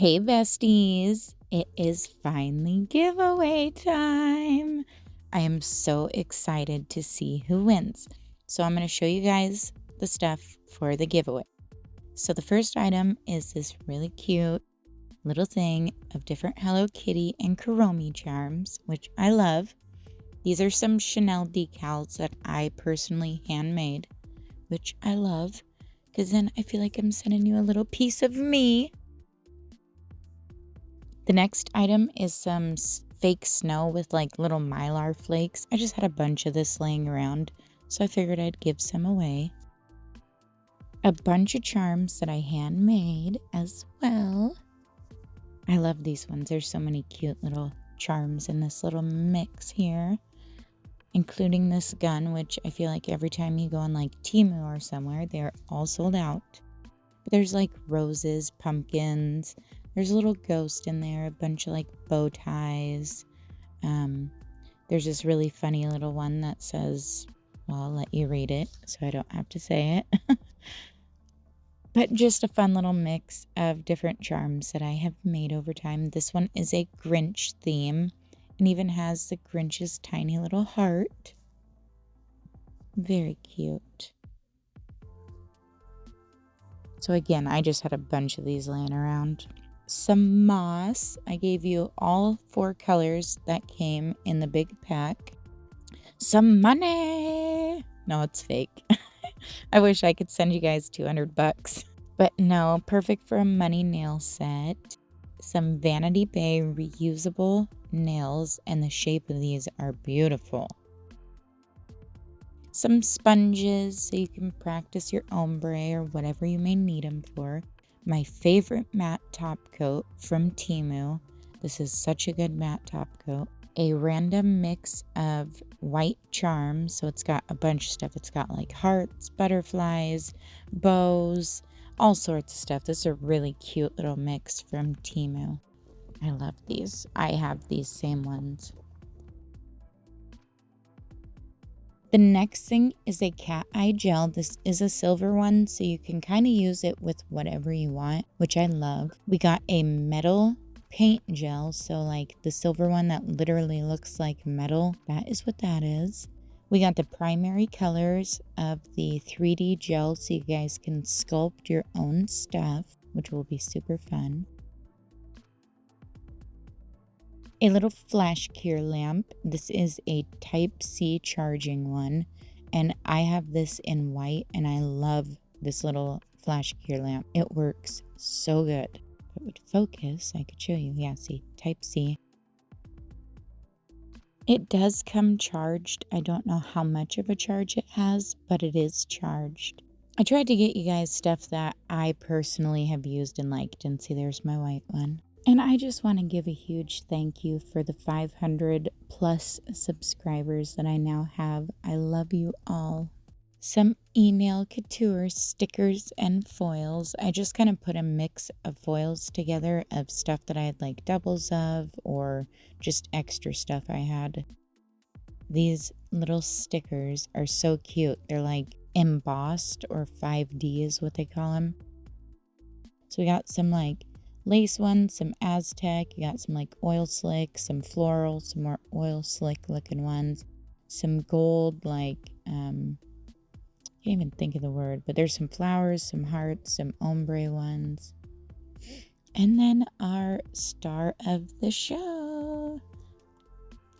Hey besties, it is finally giveaway time. I am so excited to see who wins. So I'm going to show you guys the stuff for the giveaway. So the first item is this really cute little thing of different Hello Kitty and Kuromi charms, which I love. These are some Chanel decals that I personally handmade, which I love, because then I feel like I'm sending you a little piece of me. The next item is some fake snow with like little mylar flakes. I just had a bunch of this laying around, so I figured I'd give some away. A bunch of charms that I handmade as well. I love these ones. There's so many cute little charms in this little mix here, including this gun, which I feel like every time you go on like Temu or somewhere, they're all sold out. But there's like roses, pumpkins. There's a little ghost in there, a bunch of like bow ties. There's this really funny little one that says, well, I'll let you read it so I don't have to say it. But just a fun little mix of different charms that I have made over time. This one is a Grinch theme and even has the Grinch's tiny little heart. Very cute. So again, I just had a bunch of these laying around. Some moss. I gave you all 4 colors that came in the big pack. Some money. No, it's fake. I wish I could send you guys $200. But no, perfect for a money nail set. Some Vanity Bay reusable nails, and the shape of these are beautiful. Some sponges so you can practice your ombre or whatever you may need them for. My favorite matte top coat from Temu. This is such a good matte top coat. A random mix of white charms. So it's got a bunch of stuff. It's got like hearts, butterflies, bows, all sorts of stuff. This is a really cute little mix from Temu. I love these. I have these same ones. The next thing is a cat eye gel. This is a silver one, so you can kind of use it with whatever you want, which I love. We got a metal paint gel, so like the silver one that literally looks like metal. That is what that is. We got the primary colors of the 3D gel, so you guys can sculpt your own stuff, which will be super fun. A little flash cure lamp. This is a Type-C charging one, and I have this in white, and I love this little flash cure lamp. It works so good. If it would focus, I could show you. Yeah, see, Type-C. It does come charged. I don't know how much of a charge it has, but it is charged. I tried to get you guys stuff that I personally have used and liked, and see, there's my white one. And I just want to give a huge thank you for the 500 plus subscribers that I now have. I love you all. Some email couture stickers and foils. I just kind of put a mix of foils together of stuff that I had like doubles of or just extra stuff I had. These little stickers are so cute. They're like embossed, or 5D is what they call them. So we got some like lace ones, some Aztec, you got some like oil slick, some floral, some more oil slick looking ones, some gold, like can't even think of the word, but there's some flowers, some hearts, some ombre ones, and then our star of the show.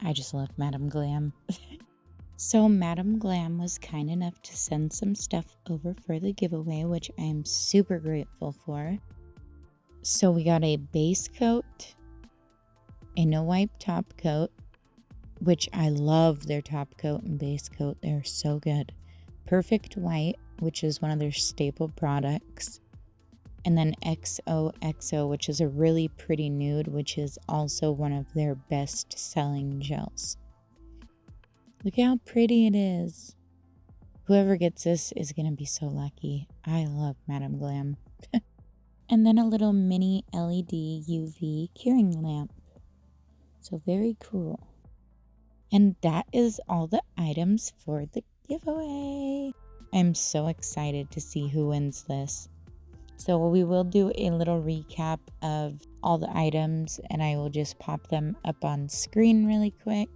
I just love Madam Glam. So Madam Glam was kind enough to send some stuff over for the giveaway, which I'm super grateful for. So we got a base coat, a no wipe top coat, which I love their top coat and base coat. They're so good. Perfect White, which is one of their staple products. And then XOXO, which is a really pretty nude, which is also one of their best selling gels. Look how pretty it is. Whoever gets this is going to be so lucky. I love Madam Glam. And then a little mini LED UV curing lamp. So very cool. And that is all the items for the giveaway. I'm so excited to see who wins this. So we will do a little recap of all the items, and I will just pop them up on screen really quick.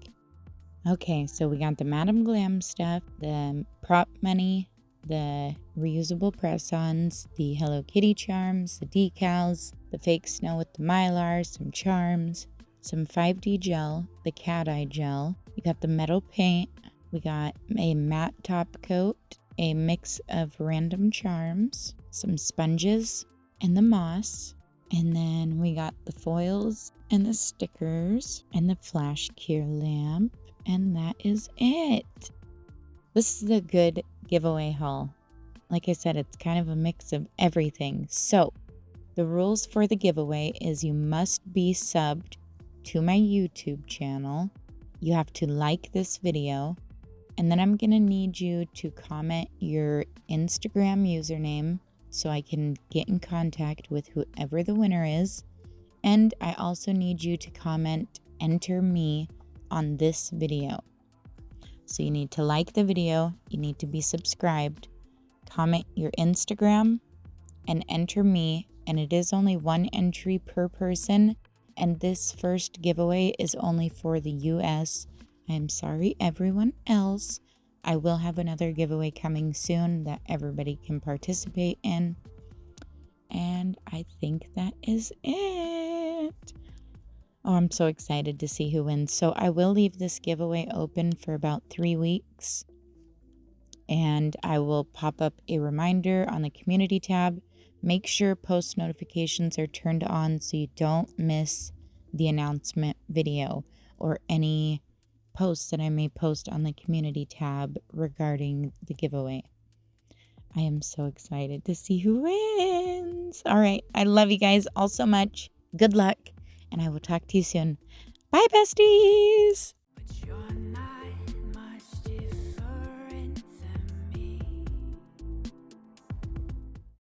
Okay, so we got the Madam Glam stuff, the prop money, the reusable press-ons, the Hello Kitty charms, the decals, the fake snow with the Mylar, some charms, some 5D gel, the cat eye gel. We got the metal paint. We got a matte top coat, a mix of random charms, some sponges, and the moss. And then we got the foils and the stickers and the flash cure lamp. And that is it. This is a good giveaway haul. Like I said, it's kind of a mix of everything. So the rules for the giveaway is you must be subbed to my YouTube channel. You have to like this video. And then I'm going to need you to comment your Instagram username so I can get in contact with whoever the winner is. And I also need you to comment, enter me on this video. So you need to like the video, you need to be subscribed, comment your Instagram, and enter me. And it is only one entry per person. And this first giveaway is only for the US. I'm sorry, everyone else. I will have another giveaway coming soon that everybody can participate in. And I think that is it. Oh, I'm so excited to see who wins. So I will leave this giveaway open for about 3 weeks. And I will pop up a reminder on the community tab. Make sure post notifications are turned on so you don't miss the announcement video or any posts that I may post on the community tab regarding the giveaway. I am so excited to see who wins. All right. I love you guys all so much. Good luck. And I will talk to you soon. Bye, besties.